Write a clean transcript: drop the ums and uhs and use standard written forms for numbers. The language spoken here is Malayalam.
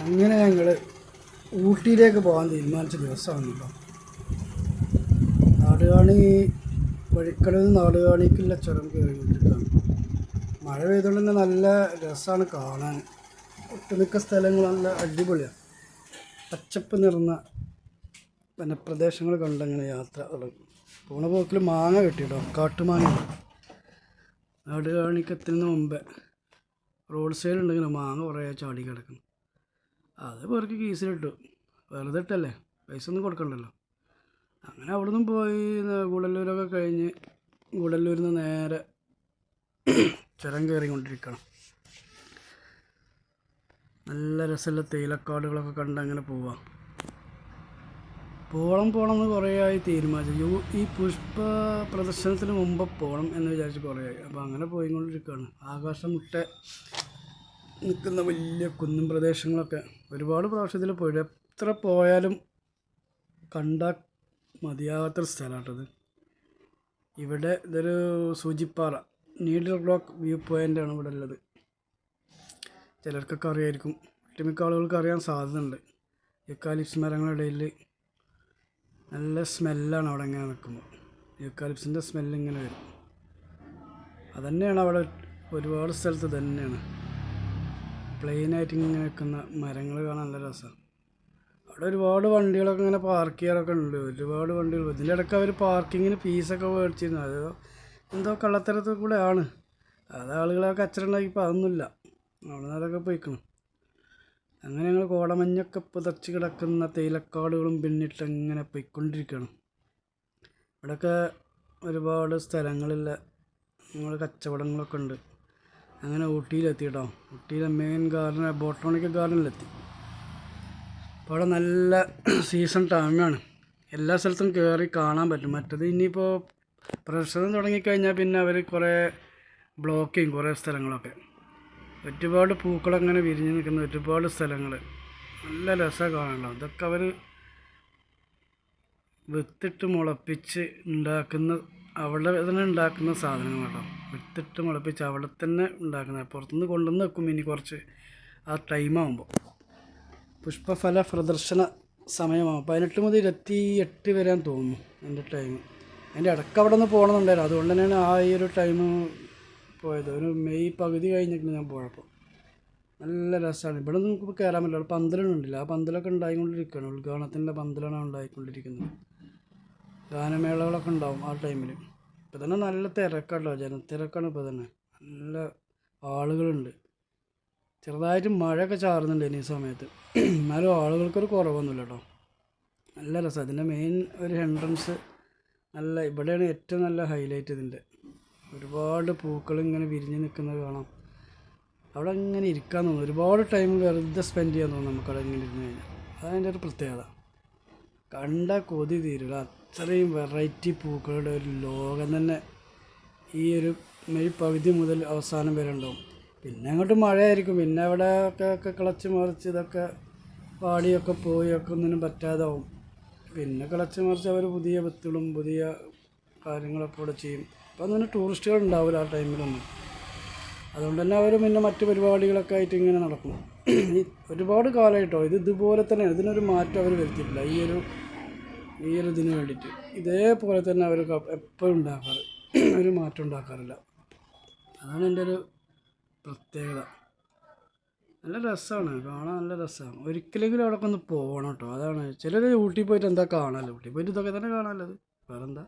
അങ്ങനെ ഞങ്ങൾ ഊട്ടിയിലേക്ക് പോകാൻ തീരുമാനിച്ച ദിവസമാണ് കേട്ടോ. നാടുകാണി വഴിക്കടവിൽ നിന്ന് നാടുകാണിക്കുള്ള ചുരം കയറിയിട്ടാണ്. മഴ പെയ്തുകൊണ്ട് തന്നെ നല്ല രസമാണ് കാണാൻ. ഒട്ടുമിക്ക സ്ഥലങ്ങൾ നല്ല അടിപൊളിയാണ്. പച്ചപ്പ് നിറഞ്ഞ വനപ്രദേശങ്ങൾ കണ്ടങ്ങനെ യാത്ര തുടങ്ങി. പോണ പോക്കിൽ മാങ്ങ കിട്ടിയിട്ടോ, കാട്ടുമാങ്ങ. നാടുകാണിക്കെത്തുന്നതിന് മുമ്പേ റോഡ് സൈഡ് ഉണ്ടെങ്കിൽ മാങ്ങ കുറേ ചാടി കിടക്കുന്നു. അത് പേർക്ക് കീസിലിട്ടു. വെറുതെ ഇട്ടല്ലേ, പൈസ ഒന്നും കൊടുക്കണ്ടല്ലോ. അങ്ങനെ അവിടെ നിന്നും പോയി ഗൂഡല്ലൂരൊക്കെ കഴിഞ്ഞ് ഗൂഡല്ലൂരിൽ നിന്ന് നേരെ ചുരം കയറിക്കൊണ്ടിരിക്കണം. നല്ല രസമുള്ള തേയിലക്കാടുകളൊക്കെ കണ്ട് അങ്ങനെ പോവാം. പോകണം എന്ന് കുറേ ആയി തീരുമാനിച്ചു. ഈ പുഷ്പ പ്രദർശനത്തിന് മുമ്പ് പോകണം എന്ന് വിചാരിച്ച് കുറേ ആയി. അപ്പോൾ അങ്ങനെ പോയിക്കൊണ്ടിരിക്കുകയാണ്. ആകാശം മുട്ട നിൽക്കുന്ന വലിയ കുന്നും പ്രദേശങ്ങളൊക്കെ ഒരുപാട് പ്രാവശ്യത്തിൽ പോയി. എത്ര പോയാലും കണ്ടാൽ മതിയാകാത്തൊരു സ്ഥലമാട്ടത്. ഇവിടെ ഇതൊരു സൂചിപ്പാറ, നീഡിൽ റോക്ക് വ്യൂ പോയിൻ്റാണ് ഇവിടെ ഉള്ളത്. ചിലർക്കൊക്കെ അറിയായിരിക്കും, ഒട്ടുമിക്ക ആളുകൾക്ക് അറിയാൻ സാധ്യതയുണ്ട്. യൂക്കാലിപ്സ് മരങ്ങളുടെ ഇടയിൽ നല്ല സ്മെല്ലാണ് അവിടെ ഇങ്ങനെ നിൽക്കുമ്പോൾ. യൂക്കാലിപ്സിൻ്റെ സ്മെല്ലിങ്ങനെ വരും. അതുതന്നെയാണ് അവിടെ ഒരുപാട് സ്ഥലത്ത് തന്നെയാണ് പ്ലെയിനായിട്ട് ഇങ്ങനെ നിൽക്കുന്ന മരങ്ങൾ കാണാൻ നല്ല രസമാണ്. അവിടെ ഒരുപാട് വണ്ടികളൊക്കെ ഇങ്ങനെ പാർക്ക് ചെയ്യാറൊക്കെ ഉണ്ട്. ഒരുപാട് വണ്ടികൾ. ഇതിൻ്റെ ഇടയ്ക്ക് അവർ പാർക്കിങ്ങിന് ഫീസൊക്കെ മേടിച്ചിരുന്നു. അത് എന്തോ കള്ളത്തരത്തിൽ കൂടെ ആണ്. അത് ആളുകളൊക്കെ അച്ചറുണ്ടാക്കിയപ്പോൾ അതൊന്നുമില്ല. അവിടെ നിന്ന് അതൊക്കെ പോയിക്കണം. അങ്ങനെ ഞങ്ങൾ കോടമഞ്ഞൊക്കെ പുതച്ച് കിടക്കുന്ന തേയിലക്കാടുകളും പിന്നിട്ട് അങ്ങനെ പോയിക്കൊണ്ടിരിക്കുകയാണ്. ഇവിടെയൊക്കെ ഒരുപാട് സ്ഥലങ്ങളില്ല ഞങ്ങൾ കച്ചവടങ്ങളൊക്കെ ഉണ്ട്. അങ്ങനെ ഊട്ടിയിലെത്തി കേട്ടോ. ഊട്ടിയിലെ മെയിൻ ഗാർഡൻ, ബോട്ടാണിക്കൽ ഗാർഡനിലെത്തി. അപ്പോൾ അവിടെ നല്ല സീസൺ ടൈമാണ്. എല്ലാ സ്ഥലത്തും കയറി കാണാൻ പറ്റും. മറ്റത് ഇനിയിപ്പോൾ പ്രദർശനം തുടങ്ങിക്കഴിഞ്ഞാൽ പിന്നെ അവർ കുറേ ബ്ലോക്ക് ചെയ്യും കുറേ സ്ഥലങ്ങളൊക്കെ. ഒരുപാട് പൂക്കളങ്ങനെ വിരിഞ്ഞ് നിൽക്കുന്ന ഒരുപാട് സ്ഥലങ്ങൾ നല്ല രസമാണ് കാണാനുണ്ടോ. ഇതൊക്കെ അവർ വിത്തിട്ട് മുളപ്പിച്ച് ഉണ്ടാക്കുന്ന, അവിടെ തന്നെ ഉണ്ടാക്കുന്ന സാധനങ്ങൾ കേട്ടോ. വിത്തിട്ട് മുളപ്പിച്ച് അവിടെ തന്നെ ഉണ്ടാക്കുന്നത്. പുറത്തുനിന്ന് കൊണ്ടുവന്ന് വെക്കും ഇനി കുറച്ച് ആ ടൈമാകുമ്പോൾ. പുഷ്പഫല പ്രദർശന സമയമാകും 18 മുതൽ 28 വരാൻ തോന്നുന്നു എൻ്റെ ടൈം. അതിൻ്റെ ഇടയ്ക്ക് അവിടെ നിന്ന് പോകണമെന്നുണ്ടായിരുന്നു. അതുകൊണ്ട് തന്നെയാണ് ആ ഈ ഒരു ടൈം പോയത്. ഒരു മെയ് പകുതി കഴിഞ്ഞിട്ട് ഞാൻ പോയപ്പോൾ. നല്ല രസമാണ്. ഇവിടെ ഒന്നും നമുക്ക് കയറാൻ പറ്റില്ല. പന്തലുണ്ടല്ലോ, ആ പന്തലൊക്കെ ഉണ്ടായിക്കൊണ്ടിരിക്കുകയാണ്. ഉദ്ഘാടനത്തിൻ്റെ പന്തലാണ് ഉണ്ടായിക്കൊണ്ടിരിക്കുന്നത്. ഗാനമേളകളൊക്കെ ഉണ്ടാവും ആ ടൈമിൽ. ഇപ്പോൾ തന്നെ നല്ല തിരക്കാട്ടോ, ജനത്തിരക്കാണ് ഇപ്പോൾ തന്നെ. നല്ല ആളുകളുണ്ട്. ചെറുതായിട്ട് മഴയൊക്കെ ചാറുന്നുണ്ട് ഇനി സമയത്ത്. എന്നാലും ആളുകൾക്കൊരു കുറവൊന്നുമില്ല കേട്ടോ. നല്ല രസമാണ്. ഇതിൻ്റെ മെയിൻ ഒരു എൻട്രൻസ് നല്ല, ഇവിടെയാണ് ഏറ്റവും നല്ല ഹൈലൈറ്റ്. ഇതിൻ്റെ ഒരുപാട് പൂക്കൾ ഇങ്ങനെ വിരിഞ്ഞ് നിൽക്കുന്നത് കാണാം. അവിടെ ഇങ്ങനെ ഇരിക്കാൻ തോന്നും. ഒരുപാട് ടൈം വെറുതെ സ്പെൻഡ് ചെയ്യാൻ തോന്നും നമുക്കവിടെ ഇങ്ങനെ ഇരുന്ന് കഴിഞ്ഞാൽ. അതതിൻ്റെ ഒരു പ്രത്യേകത. കണ്ട കൊതി തീരില്ല. അത്രയും വെറൈറ്റി പൂക്കളുടെ ഒരു ലോകം തന്നെ ഈ ഒരു മെയ് പകുതി മുതൽ അവസാനം വരെ ഉണ്ടാവും. പിന്നെ അങ്ങോട്ട് മഴയായിരിക്കും. പിന്നെ അവിടെ ഒക്കെ കിളച്ച് മറിച്ച് ഇതൊക്കെ പാടിയൊക്കെ പോയൊക്കെ ഒന്നിനും പറ്റാതാവും. പിന്നെ കിളച്ച് മറിച്ച് അവർ പുതിയ വിത്തുകളും പുതിയ കാര്യങ്ങളൊക്കെ ഇവിടെ ചെയ്യും. അപ്പോൾ അങ്ങനെ ടൂറിസ്റ്റുകൾ ഉണ്ടാവില്ല ആ ടൈമിലൊന്നും. അതുകൊണ്ട് തന്നെ അവർ പിന്നെ മറ്റ് പരിപാടികളൊക്കെ ആയിട്ട് ഇങ്ങനെ നടക്കും. ഒരുപാട് കാലമായിട്ടോ ഇതുപോലെ തന്നെ. ഇതിനൊരു മാറ്റം അവർ വരുത്തിയിട്ടില്ല. ഈ ഒരു ഇതിന് വേണ്ടിയിട്ട് ഇതേപോലെ തന്നെ അവർ എപ്പോഴും ഉണ്ടാക്കാറ്. ഒരു മാറ്റം ഉണ്ടാക്കാറില്ല. അതാണ് എൻ്റെ ഒരു പ്രത്യേകത. നല്ല രസമാണ് കാണാൻ, നല്ല രസമാണ്. ഒരിക്കലെങ്കിലും അവിടെ ഒന്ന് പോകണം കേട്ടോ. അതാണ് ചിലർ ഊട്ടി പോയിട്ട് എന്താ കാണാമല്ലോ. ഊട്ടി പോയിട്ട് ഇതൊക്കെ തന്നെ കാണാമല്ലോ. അത് വേറെന്താ.